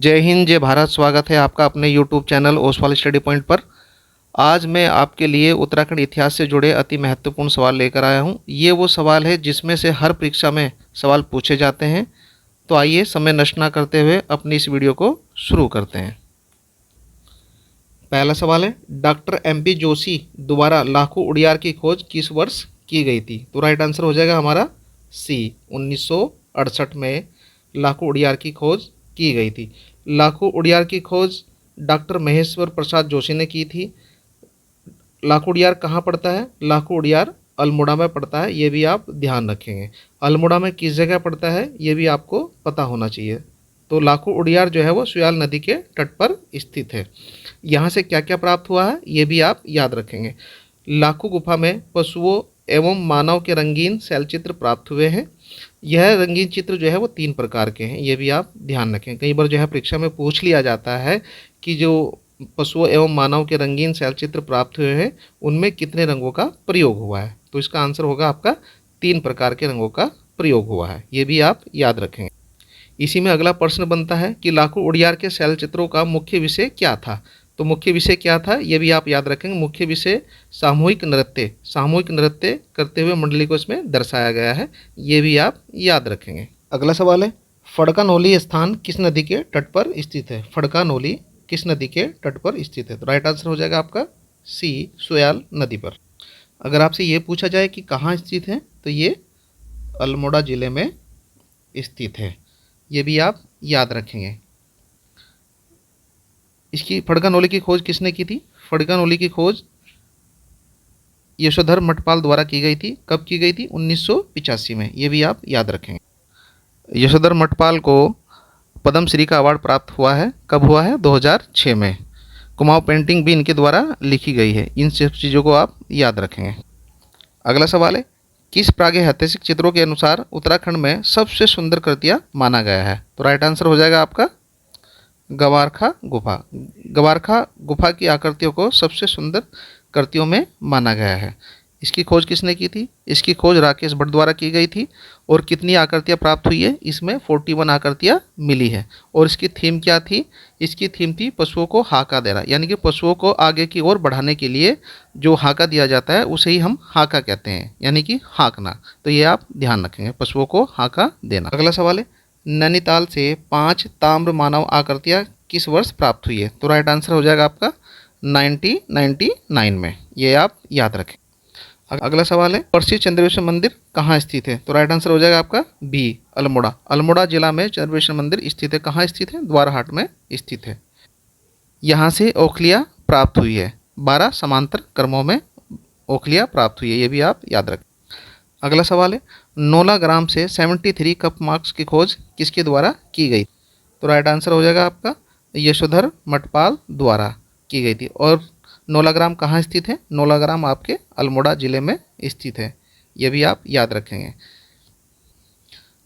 जय हिंद, जय भारत। स्वागत है आपका अपने YouTube channel Oswal study point पर। आज मैं आपके लिए उत्तराखंड इतिहास से जुड़े अति महत्वपूर्ण सवाल लेकर आया हूं। ये वो सवाल है जिसमें से हर परीक्षा में सवाल पूछे जाते हैं। तो आइए समय नष्ट ना करते हुए अपनी इस वीडियो को शुरू करते हैं। पहला सवाल है, डॉक्टर एम.पी. जोशी द्वारा लाखों उड़ियार की खोज किस वर्ष की गई थी? तो राइट आंसर हो जाएगा हमारा सी, 1968 में लाखों उड़ियार की खोज की गई थी। लाखों उड़ियार की खोज डॉक्टर महेश्वर प्रसाद जोशी ने की थी। लाखों उड़ियार कहाँ पड़ता है? लाखों उड़ियार अल्मोड़ा में पड़ता है, ये भी आप ध्यान रखेंगे। अल्मोड़ा में किस जगह पड़ता है ये भी आपको पता होना चाहिए। तो लाखों उड़ियार जो है वो सुयाल नदी के तट पर स्थित है। यहाँ से क्या क्या प्राप्त हुआ है ये भी आप याद रखेंगे। लाखों गुफा में पशुओं एवं मानव के रंगीन शैलचित्र प्राप्त हुए हैं। यह रंगीन चित्र जो है वो 3 प्रकार के हैं, ये भी आप ध्यान रखें। कई बार जो है परीक्षा में पूछ लिया जाता है कि जो पशुओं एवं मानव के रंगीन शैलचित्र प्राप्त हुए हैं उनमें कितने रंगों का प्रयोग हुआ है? तो इसका आंसर होगा आपका 3 प्रकार के रंगों का प्रयोग हुआ है, ये भी आप याद रखेंगे। इसी में अगला प्रश्न बनता है कि लाखों उड़ियार के शैलचित्रों का मुख्य विषय क्या था? तो मुख्य विषय क्या था ये भी आप याद रखेंगे। मुख्य विषय सामूहिक नृत्य करते हुए मंडली को इसमें दर्शाया गया है, ये भी आप याद रखेंगे। अगला सवाल है, फड़का-नौली स्थान किस नदी के तट पर स्थित है? फड़का-नौली किस नदी के तट पर स्थित है? तो राइट आंसर हो जाएगा आपका सी, सुयाल नदी पर। अगर आपसे ये पूछा जाए कि कहाँ स्थित है तो ये अल्मोड़ा जिले में स्थित है, ये भी आप याद रखेंगे। इसकी फड़का-नौली की खोज किसने की थी? फड़का-नौली की खोज यशोधर मठपाल द्वारा की गई थी। कब की गई थी? 1985 में, ये भी आप याद रखेंगे। यशोधर मठपाल को पद्मश्री का अवार्ड प्राप्त हुआ है। कब हुआ है? 2006 में। कुमाऊं पेंटिंग भी इनके द्वारा लिखी गई है। इन सब चीज़ों को आप याद रखेंगे। अगला सवाल है, किस प्रागैतिहासिक चित्रों के अनुसार उत्तराखंड में सबसे सुंदर कृतियाँ माना गया है? तो राइट आंसर हो जाएगा आपका गवारखा गुफा। गवारखा गुफा की आकृतियों को सबसे सुंदर कृतियों में माना गया है। इसकी खोज किसने की थी? इसकी खोज राकेश भट्ट द्वारा की गई थी। और कितनी आकृतियाँ प्राप्त हुई है? इसमें 41 आकृतियाँ मिली है। और इसकी थीम क्या थी? इसकी थीम थी पशुओं को हाका देना, यानी कि पशुओं को आगे की ओर बढ़ाने के लिए जो हाका दिया जाता है उसे ही हम हाका कहते हैं, यानी कि हाँकना। तो ये आप ध्यान रखेंगे, पशुओं को हाका देना। अगला सवाल है, नैनीताल से 5 ताम्र मानव आकृतियाँ किस वर्ष प्राप्त हुई है? तो राइट आंसर हो जाएगा आपका 1999 में, ये आप याद रखें। अगला सवाल है, प्रसिद्ध चंद्रेश्वर मंदिर कहाँ स्थित है? तो राइट आंसर हो जाएगा आपका बी, अल्मोड़ा। अल्मोड़ा जिला में चंद्रेश्वर मंदिर स्थित है। कहाँ स्थित है? द्वाराहाट में स्थित है। यहाँ से ओखलियाँ प्राप्त हुई है। 12 समांतर क्रमों में ओखलियाँ प्राप्त हुई है, ये भी आप याद रखें। अगला सवाल है, नोला ग्राम से 73 कप मार्क्स की खोज किसके द्वारा की गई? तो राइट आंसर हो जाएगा आपका यशोधर मठपाल द्वारा की गई थी। और नोलाग्राम कहाँ स्थित है? नोलाग्राम आपके अल्मोड़ा ज़िले में स्थित है, ये भी आप याद रखेंगे।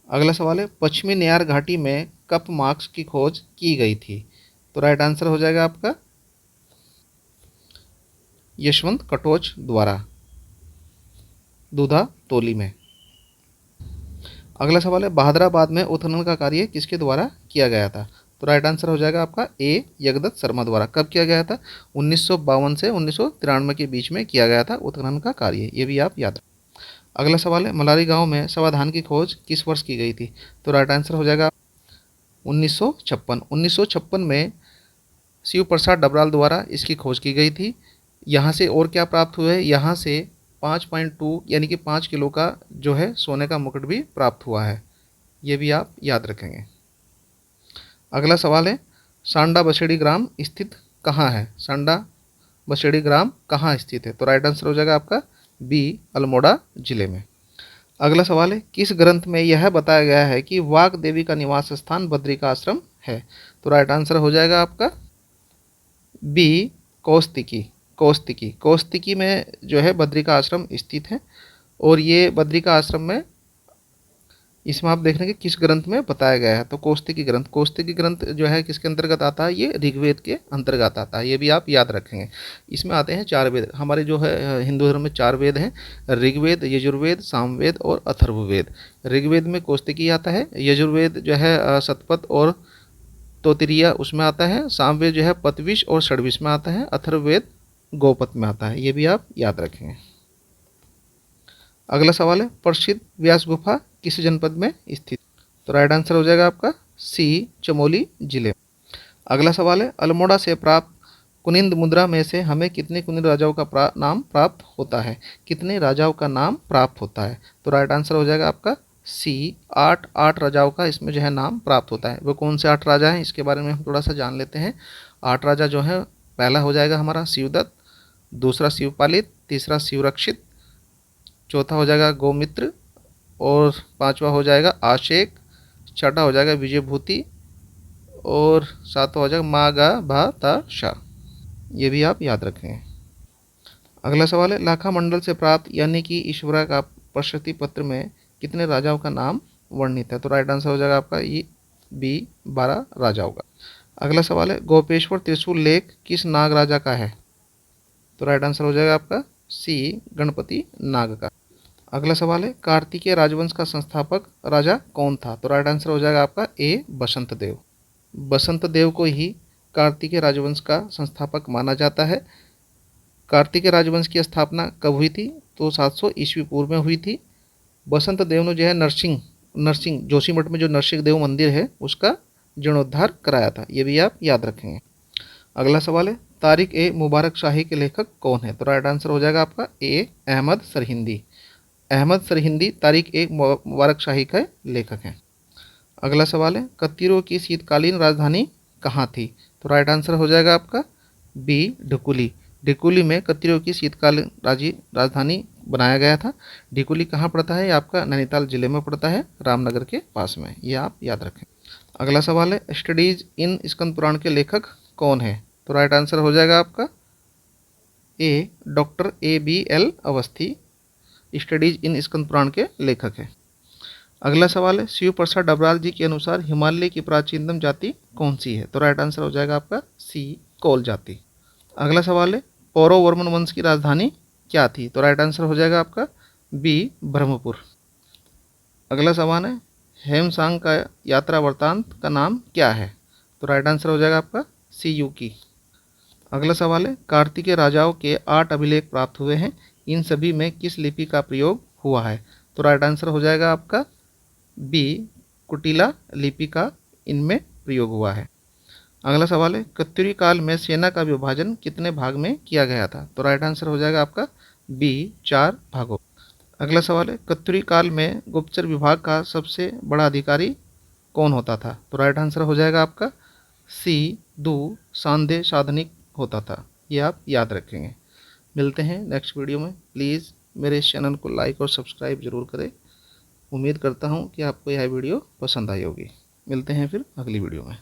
अगला सवाल है, पश्चिमी नेयार घाटी में कप मार्क्स की खोज की गई थी। तो राइट आंसर हो जाएगा आपका यशवंत कटोच द्वारा, दूधा तोली में। अगला सवाल है, बहादुराबाद में उत्खनन का कार्य किसके द्वारा किया गया था? तो राइट आंसर हो जाएगा आपका ए, जगदत्त शर्मा द्वारा। कब किया गया था? 1952 से 1993 के बीच में किया गया था उत्खनन का कार्य, ये भी आप याद रखें। अगला सवाल है, मलारी गांव में समाधान की खोज किस वर्ष की गई थी? तो राइट आंसर हो जाएगा 1956। 1956 में शिव प्रसाद डबराल द्वारा इसकी खोज की गई थी। यहाँ से और क्या प्राप्त हुआ है? यहाँ से 5.2 यानी कि 5 किलो का जो है सोने का मुकुट भी प्राप्त हुआ है, ये भी आप याद रखेंगे। अगला सवाल है, सांडा बसेड़ी ग्राम स्थित कहाँ है? सांडा बसेड़ी ग्राम कहाँ स्थित है? तो राइट आंसर हो जाएगा आपका बी, अल्मोड़ा जिले में। अगला सवाल है, किस ग्रंथ में यह बताया गया है कि वाग देवी का निवास स्थान बद्री का आश्रम है? तो राइट आंसर हो जाएगा आपका बी, कौस्तिकी। कौस्तिकी में जो है बद्री का आश्रम स्थित है। और ये बद्री का आश्रम में इसमें आप देख रहे हैं कि किस ग्रंथ में बताया गया है? तो कौस्तिकी ग्रंथ जो है किसके अंतर्गत आता है? ये ऋग्वेद के अंतर्गत आता है, ये भी आप याद रखेंगे। इसमें आते हैं 4 वेद। हमारे जो है हिंदू धर्म में 4 वेद हैं, ऋग्वेद, यजुर्वेद, सामवेद और अथर्ववेद। ऋग्वेद में कौस्तिकी आता है, यजुर्वेद जो है शतपथ और तोतरिया उसमें आता है, सामवेद जो है पतविश और षड्विश में आता है, अथर्ववेद गोपत में आता है। ये भी आप याद रखेंगे। अगला सवाल है प्रसिद्ध व्यास गुफा किस जनपद में स्थित? तो राइट आंसर हो जाएगा आपका सी, चमोली जिले। अगला सवाल है अल्मोड़ा से प्राप्त कुनिंद मुद्रा में से हमें कितने कुनिंद राजाओं का नाम प्राप्त होता है? कितने राजाओं का नाम प्राप्त होता है? तो राइट आंसर हो जाएगा आपका सी, 8 राजाओं का इसमें जो है नाम प्राप्त होता है। वो कौन से 8 राजा हैं इसके बारे में हम थोड़ा सा जान लेते हैं। 8 राजा जो है, पहला हो जाएगा हमारा शिवदत्त, दूसरा शिवपालित, तीसरा शिवरक्षित, चौथा हो जाएगा गोमित्र, और पांचवा हो जाएगा आशेक, छठा हो जाएगा विजयभूति, और सातवां हो जाएगा मागाभाताशा। ये भी आप याद रखें। अगला सवाल है लाखा मंडल से प्राप्त यानी कि ईश्वरा का प्रशस्ति पत्र में कितने राजाओं का नाम वर्णित है? तो राइट आंसर हो जाएगा आपका ये बी, 12 राजाओं का। अगला सवाल है गोपेश्वर त्रिशूल लेख किस नाग राजा का है? तो राइट आंसर हो जाएगा आपका सी, गणपति नाग का। अगला सवाल है कार्तिकेय राजवंश का संस्थापक राजा कौन था? तो राइट आंसर हो जाएगा आपका ए, बसंत देव। बसंत देव को ही कार्तिकेय राजवंश का संस्थापक माना जाता है। कार्तिकेय राजवंश की स्थापना कब हुई थी? तो 700 ईस्वी पूर्व में हुई थी। बसंत देव ने जो है नरसिंह जोशीमठ में जो नरसिंह देव मंदिर है उसका जीर्णोद्धार कराया था। ये भी आप याद रखेंगे। अगला सवाल है तारिक ए मुबारक शाही के लेखक कौन है? तो राइट आंसर हो जाएगा आपका ए, अहमद सरहिंदी। अहमद सरहिंदी तारिक ए मुबारक शाही का लेखक हैं। अगला सवाल है कत्यूरों की शीतकालीन राजधानी कहाँ थी? तो राइट आंसर हो जाएगा आपका बी, ढिकुली। ढिकुली में कत्यूरों की शीतकालीन राजधानी बनाया गया था। ढिकुली कहाँ पड़ता है? ये आपका नैनीताल जिले में पड़ता है, रामनगर के पास में। ये आप याद रखें। अगला सवाल है स्टडीज इन स्कंद पुराण के लेखक कौन है? तो राइट आंसर हो जाएगा आपका A, doctor ABL Awasthi studies in Skanda Purana के लेखक हैं। अगला सवाल है शिव प्रसाद डबराल जी के अनुसार हिमालय की प्राचीनतम जाति कौन सी है? तो राइट आंसर हो जाएगा आपका सी, कोल जाति। अगला सवाल है पौरव वर्मन वंश की राजधानी क्या थी? तो राइट आंसर हो जाएगा आपका बी, ब्रह्मपुर। अगला सवाल है हेमसांग का यात्रा वृत्तांत का नाम क्या है? तो राइट आंसर हो जाएगा आपका सी, यूकी। अगला सवाल है कार्तिकेय राजाओं के 8 अभिलेख प्राप्त हुए हैं, इन सभी में किस लिपि का प्रयोग हुआ है? तो राइट आंसर हो जाएगा आपका बी, कुटिला लिपि का इनमें प्रयोग हुआ है। अगला सवाल है कत्यूरी काल में सेना का विभाजन कितने भाग में किया गया था? तो राइट आंसर हो जाएगा आपका बी, 4 भागों। अगला सवाल है कत्यूरी काल में गुप्तचर विभाग का सबसे बड़ा अधिकारी कौन होता था? तो राइट आंसर हो जाएगा आपका सी, दू सांदे साधनिक होता था। ये आप याद रखेंगे। मिलते हैं नेक्स्ट वीडियो में। प्लीज़ मेरे इस चैनल को लाइक और सब्सक्राइब जरूर करें। उम्मीद करता हूँ कि आपको यह वीडियो पसंद आई होगी। मिलते हैं फिर अगली वीडियो में।